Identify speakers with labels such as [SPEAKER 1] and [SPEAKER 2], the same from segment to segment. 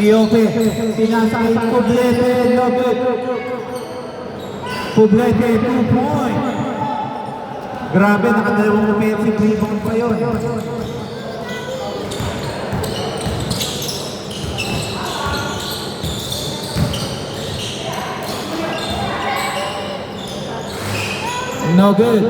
[SPEAKER 1] Leope, pinasay Poblete, love it. Poblete, 2 points. Grabe, nakadalawang offensive rebound pa yun. No good.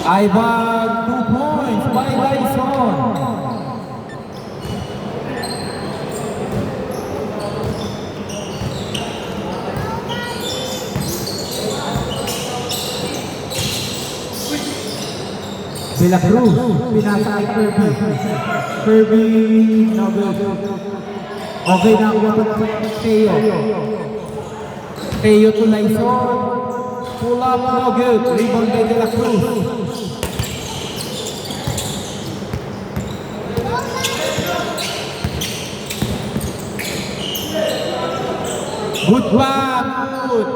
[SPEAKER 1] Ivan, 2 points by Dyson. De La Cruz, pinasa kay Kirby. Kirby, no good. Okay na ako ng Teo. Teo to Dyson. Pull up, no good. Rebound by De La Cruz. Good back, good.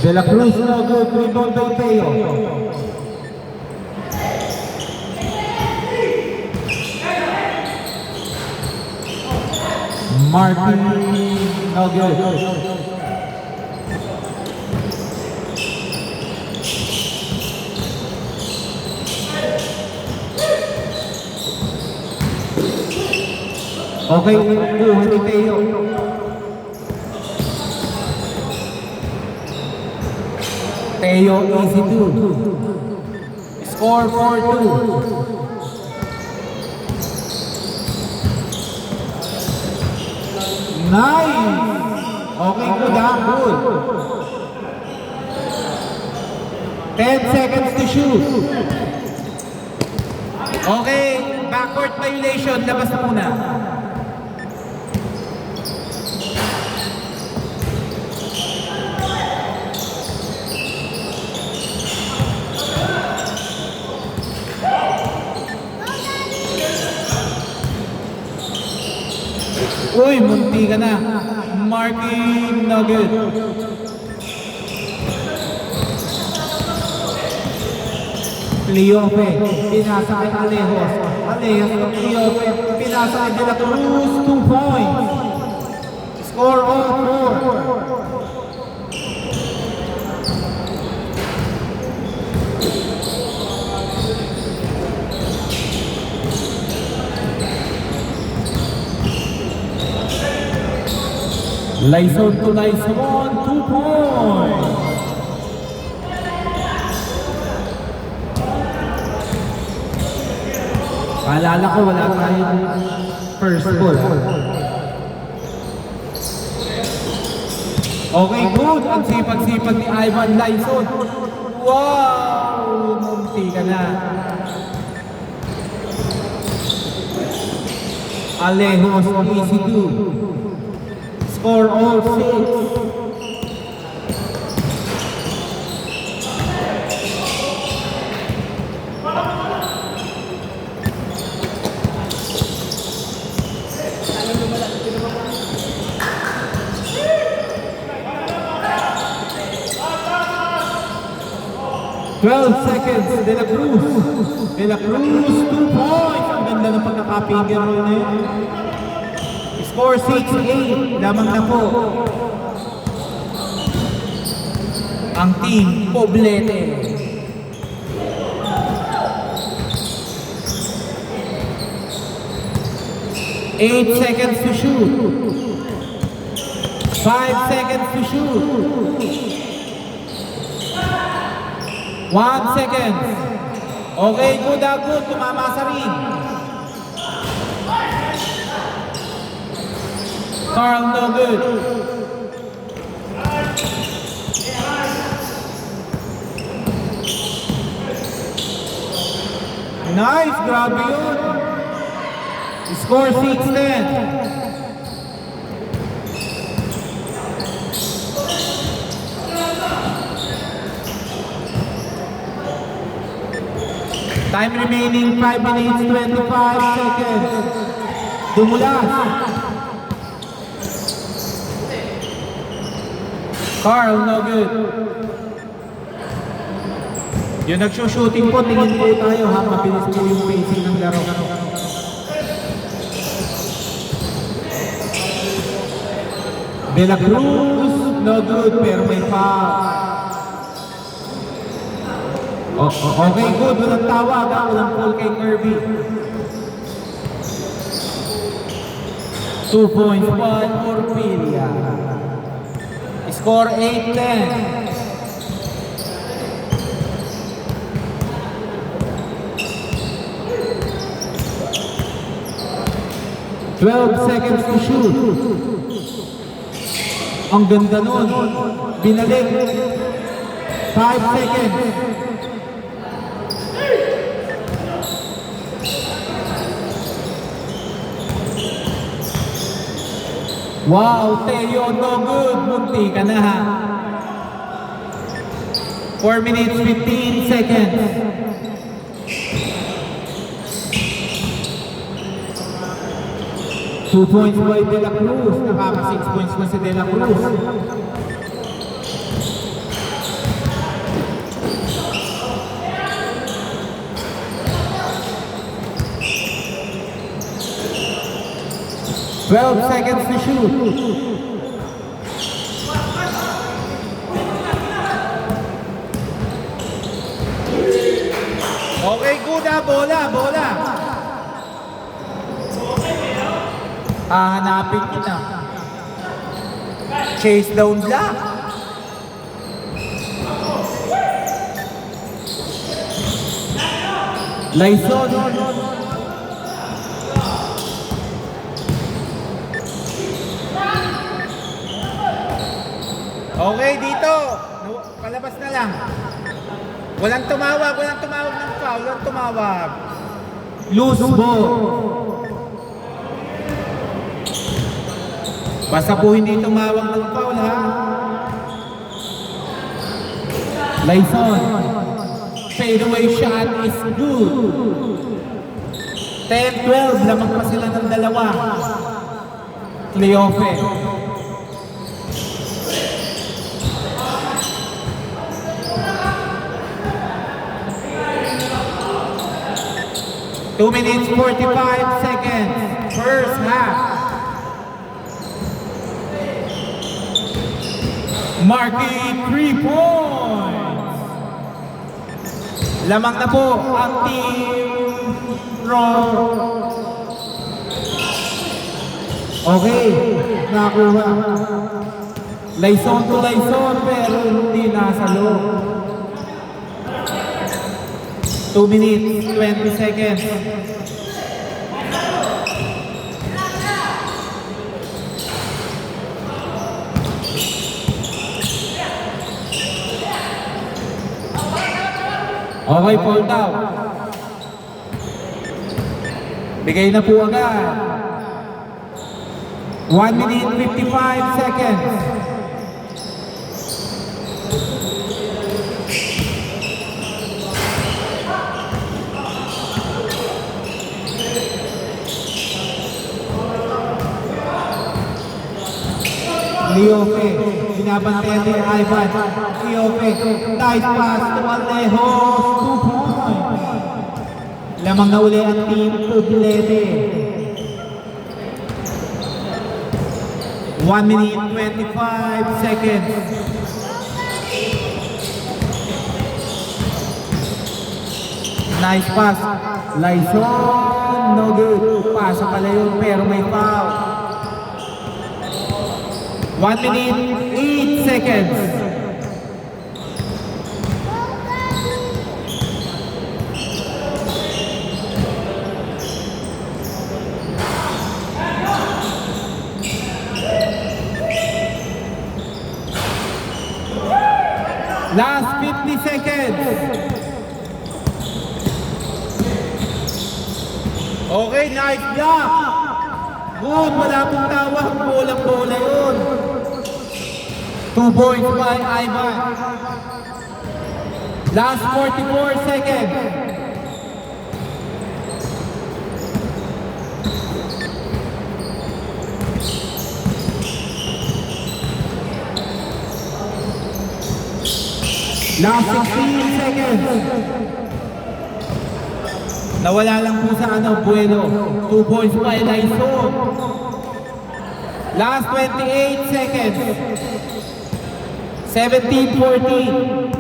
[SPEAKER 1] De La Cruz, no good. Rebound by Teo. Martin, no good. Okay, kuha ni Teo. Teo, easy 2. Score 4-2. Nice! Okay, good ha, good. 10 seconds to shoot. Okay, backcourt violation, labas na muna. Uy, munti ka na. Marking Nugget. Leope, pinasa kay Alejos. Alejos, Leope, pinasa kay De La Cruz, 2 points. Score all 4. Lyson to Lyson, 2 points. Paalala ko, wala tayong first ball. Okay, good. Ang sipag-sipag ni Ivan Lyson. Wow! Munti ka na. Alejos, easy 2. Score all 6. Seconds, De La Cruz. De La Cruz, 2 points. Ang ganda ng pagkaka-finger roll na yun. Score 6-8. Lamang na po. Ang team, Poblete. Eight seconds to shoot. 5 seconds to shoot. 1 second. Okay, good. Tumama sa ring. Carl, no good. Nice, grabe yun. Score 6-10. Time remaining 5 minutes 25 seconds. Dumulas. Carl, no good. Yung nagsushooting po, tingin po tayo ha. Mabilis po yung pacing ng laro. De La Cruz, no good, pero may foul. Okay, good. Walang tawag ha. Walang foul kay Kirby. 2 points, 1 for Pilia. Score 8-10. Seconds to shoot. Ang ganda nun. Binalik. 5 seconds. Wow, Teo, no good. Munti ka na ha. 4 minutes, 15 seconds. Two points by De La Cruz. Nakaka 6 points na si De La Cruz. Twelve seconds to shoot. Okay, good ha. Bola. Hahanapin kita. Chase down block. Lyson. Okay, dito. Palabas na lang. Walang tumawag ng foul. Walang tumawag. Loose ball. Basta po hindi tumawag ng foul ha. Lyson. Fadeaway shot is good. 10-12. Lamang pa sila ng dalawa. Playoff eh. Two minutes, 45 seconds. First half. Marking 3 points. Lamang na po ang team Raw. Okay, nakuha. Lyson to Lyson pero hindi nasa loob. 2 minutes, 20 seconds. Okay, fall down. Bigay na po agad. 1 minute, 55 seconds. Leope, binabantayan ni Ivan. Leope, nice pass to Alejo, 2 points. Lamang na uli ang team Tubilete. 1 minute, 25 seconds. Nice pass. Lyson, no good. Pasa pala yun pero may foul. 1 minute, 8 seconds. Last 50 seconds. Okay, nice block. Good, wala pong tawag. Bolang-bola yun. 2 points by Ivan. Last 44 seconds. Last 16 seconds. Nawala lang po sa Bueno. 2 points by Lyson. Last 28 seconds. 17-14.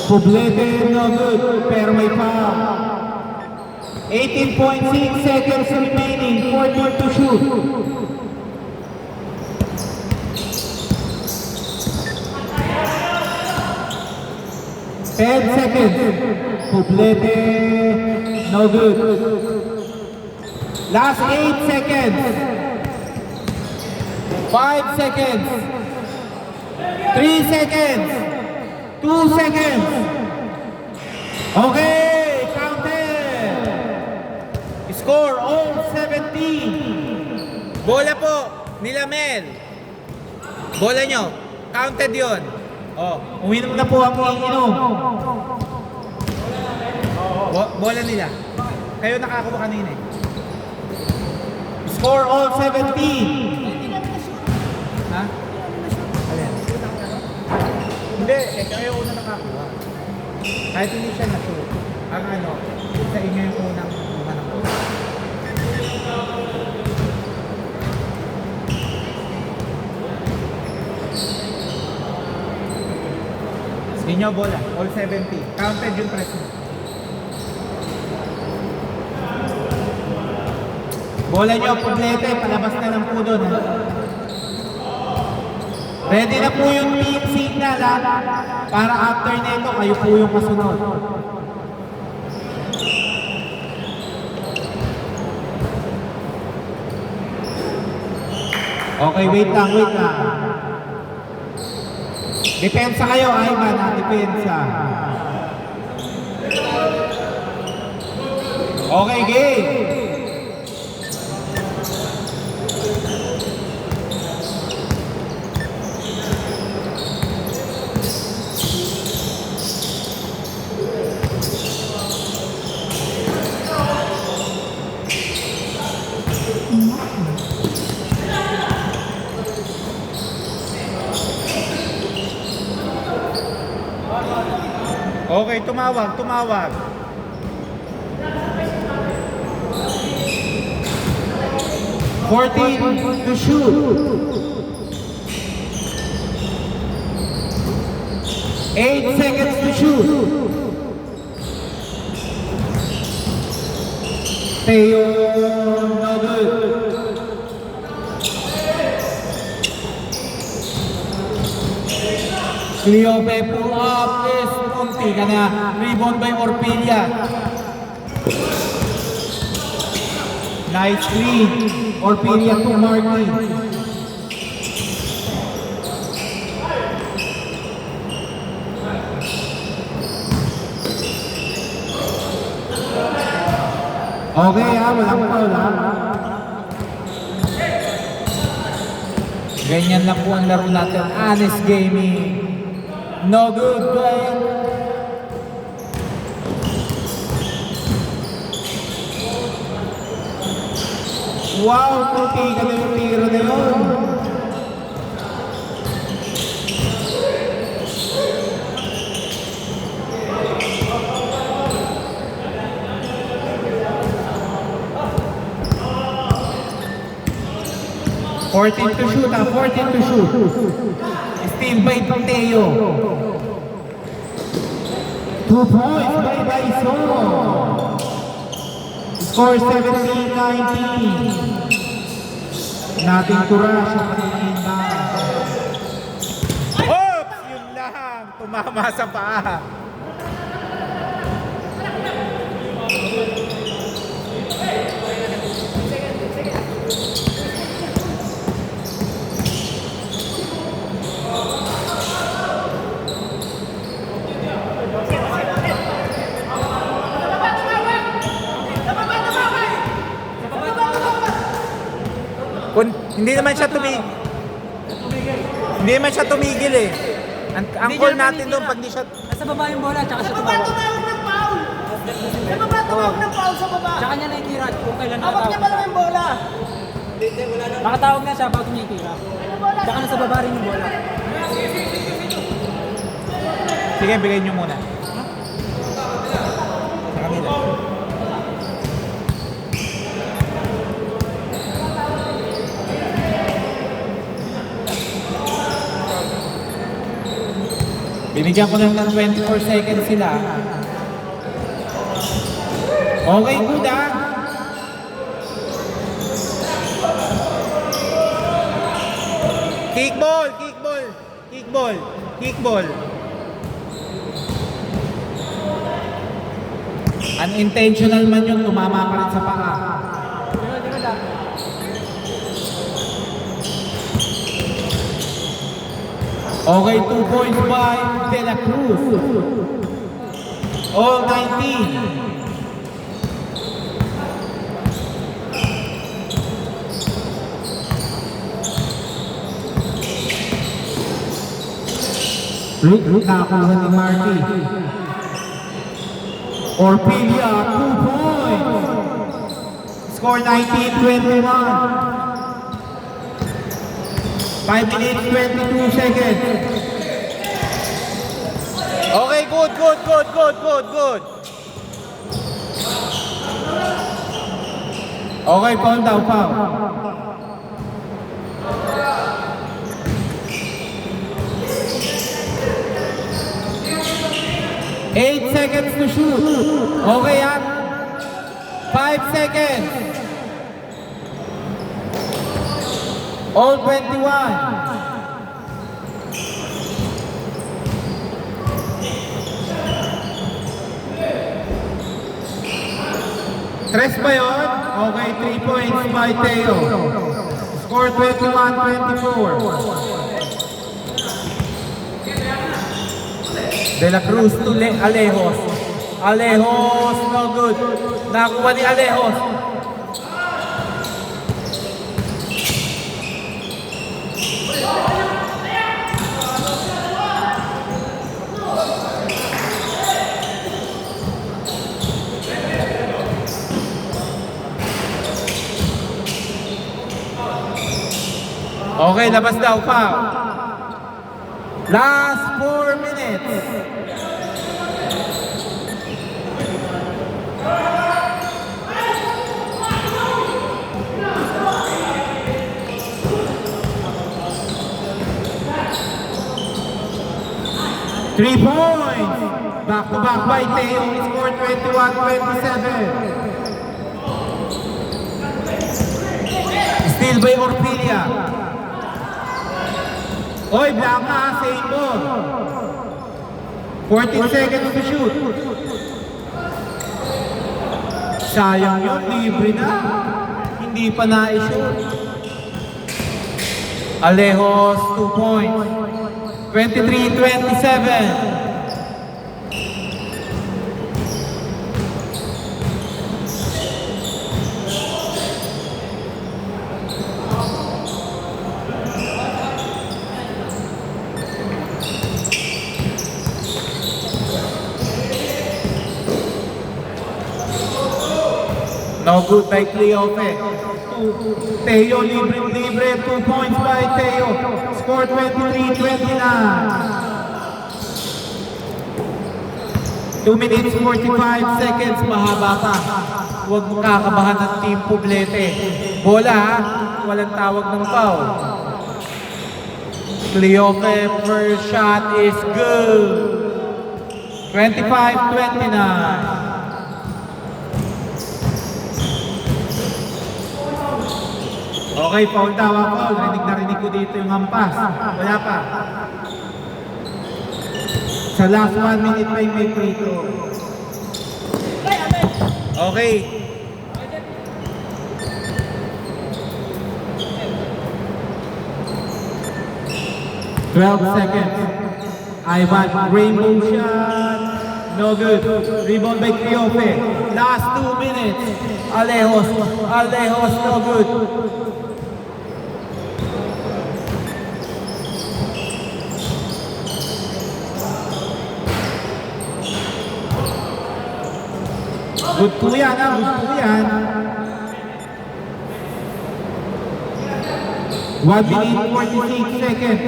[SPEAKER 1] Poblete, no good, pero may foul. 18.6 seconds remaining, 14 to shoot. Ten seconds. Poblete, no good. Last 8 seconds. 5 seconds. 3 seconds. 2 seconds. Okay, counted. Score all 17. Bola po nila Mel. Bola nyo. Counted yun. Oh, uminom na po ang iinom. Bola nila. Kayo nakakuha kanina eh. Score all 17. Ha? Alin? Hindi, kayo una nakakuha. Kahit hindi siya na-shoot. Ang sa inyo yung unang kuha ng bola. Inyo bola, all 70. Counted yung press mo. Bola nyo, Poblete, palabas na lang po doon. Ready na po yung team signal para after nito, kayo po yung kasunod. Okay, wait lang. Depensa kayo, Ivan, depensa. Okay, game. Okay, tumawag. 14 to shoot. 8 seconds to shoot. Teo, no good. Cleope pull up is punti ka na. Rebound by Orpilla. Nice screen. Orpilla to Marty. Okay walang foul Ganyan lang po ang laro natin. Honest gaming. No good, Glenn. Wow, puti ka na yung tiro na yun. Fourteen to shoot, 14 to shoot. Steal by Teo. 2 points by Bison. Score 17-19. Nothing to rush. Oops! Yun lang. Tumama sa paa. Hindi naman siya tumigil. Hindi naman siya tumigil eh. Ang call natin doon pag di siya...
[SPEAKER 2] Nasa baba yung bola, tsaka siya
[SPEAKER 3] Sa baba
[SPEAKER 2] tumawag.
[SPEAKER 3] tumawag ng foul! Sa baba tumawag ng foul sa baba!
[SPEAKER 2] Tsaka niya nakikira kung kailan
[SPEAKER 3] Hawak niya
[SPEAKER 2] nakatawag
[SPEAKER 3] pa lang
[SPEAKER 2] siya.
[SPEAKER 3] yung bola!
[SPEAKER 2] Nakatawag na siya bago niya ikira. Tsaka nasa baba rin yung bola.
[SPEAKER 1] Sige, bigay nyo muna. Sa kanila. Binigyan ko lang ng 24 seconds sila. Okay, good ah. Kickball, kickball, kickball, kickball. Unintentional man yun, tumama ka rin sa paa. Okay, 2 points by De La Cruz. All 19. Nakakuha ni Marty. Orpilla, 2 points. Score 19-21. 5 minutes, 22 seconds. Okay, good. Okay, foul daw, foul. Eight seconds to shoot. Okay, yan. 5 seconds. All 21. Tres ba yun? Okay, 3 points by Teo. Score 21-24. De La Cruz to Alejos. Alejos, no good. Nakuha ni Alejos. Okay, labas daw, foul. Last 4 minutes. Three points. Back to back by Teo. He scored 21-27. Still by Orpilla. Oy, Blanca, same ball. 14 seconds to shoot. Sayang yun, libre na. Hindi pa na-shoot. Alejos, 2 points. 23-27. No good by Cleofe. Teo libre, 2 points by Teo. Score 23-29. 2 minutes 45 seconds, mahaba pa. Huwag mo kakabahan ng team Poblete. Bola ha, walang tawag ng foul. Cleofe, first shot is good. 25-29. Okay, foul daw ako. Rinig ko dito yung hampas. Wala pa. Sa last 1 minute pa yung may free throw. Okay. Twelve seconds. Ivan, rainbow shot. No good. Rebound by Cleofe. Last 2 minutes. Alejos, no good. Good po yan, ha? Good po yan. 1 minute 46 seconds.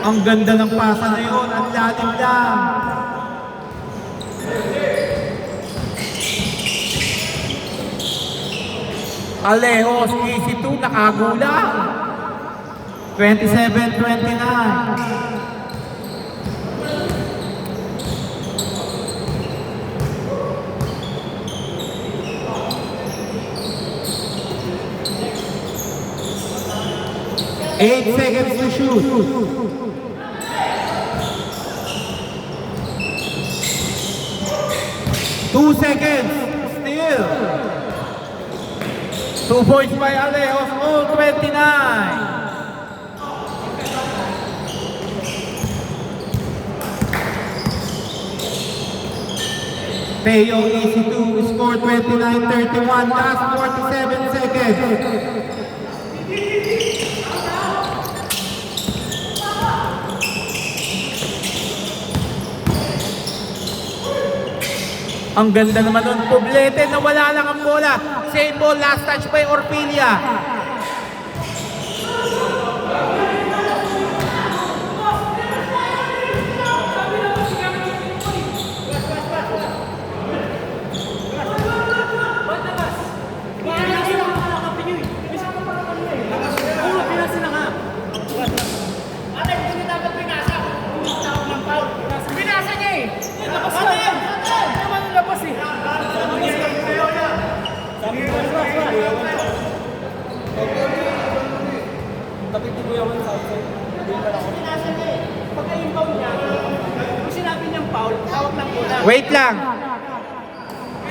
[SPEAKER 1] Ang ganda ng pasa na yun. Ang lalim lang. Alejos, easy 2, nakagulang. 27-29. Eight seconds to shoot. 2 seconds. Still. 2 points by Alejos. All 29. Teo easy 2 score 29-31. Last 47 seconds. Ang ganda naman nun. Poblete na wala lang ang bola. Same ball, last touch by Orpilia.
[SPEAKER 3] Binasa niya eh! Labas na yan! Naman yung labas eh! Binasa niya eh! Pagka-inbound niya, kung sinabi niyang foul, hawak ng bola.
[SPEAKER 1] Wait lang.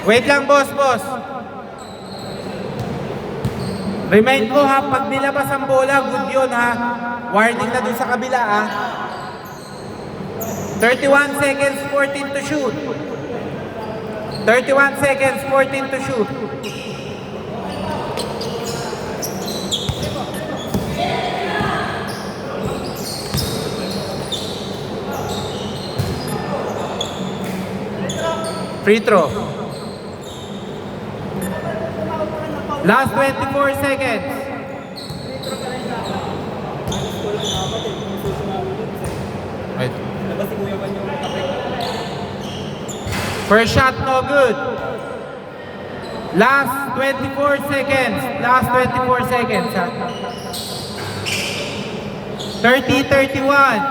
[SPEAKER 1] Wait lang, boss. Remind ko ha, pag nilabas ang bola, good yun ha. Warning na dun sa kabila ha. 31 seconds, 14 to shoot. 31 seconds, 14 to shoot. Free throw. Last 24 seconds. Wait. First shot, no good. Last 24 seconds. Last 24 seconds. 30-31.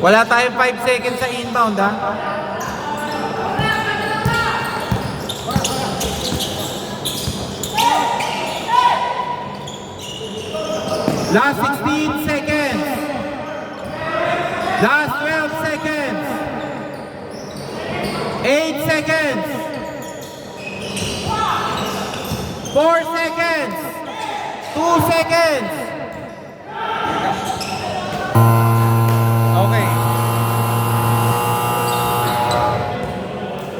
[SPEAKER 1] Wala tayong 5 seconds sa inbound, ha? Last 16 seconds. Last 12 seconds. 8 seconds. 4 seconds. 2 seconds.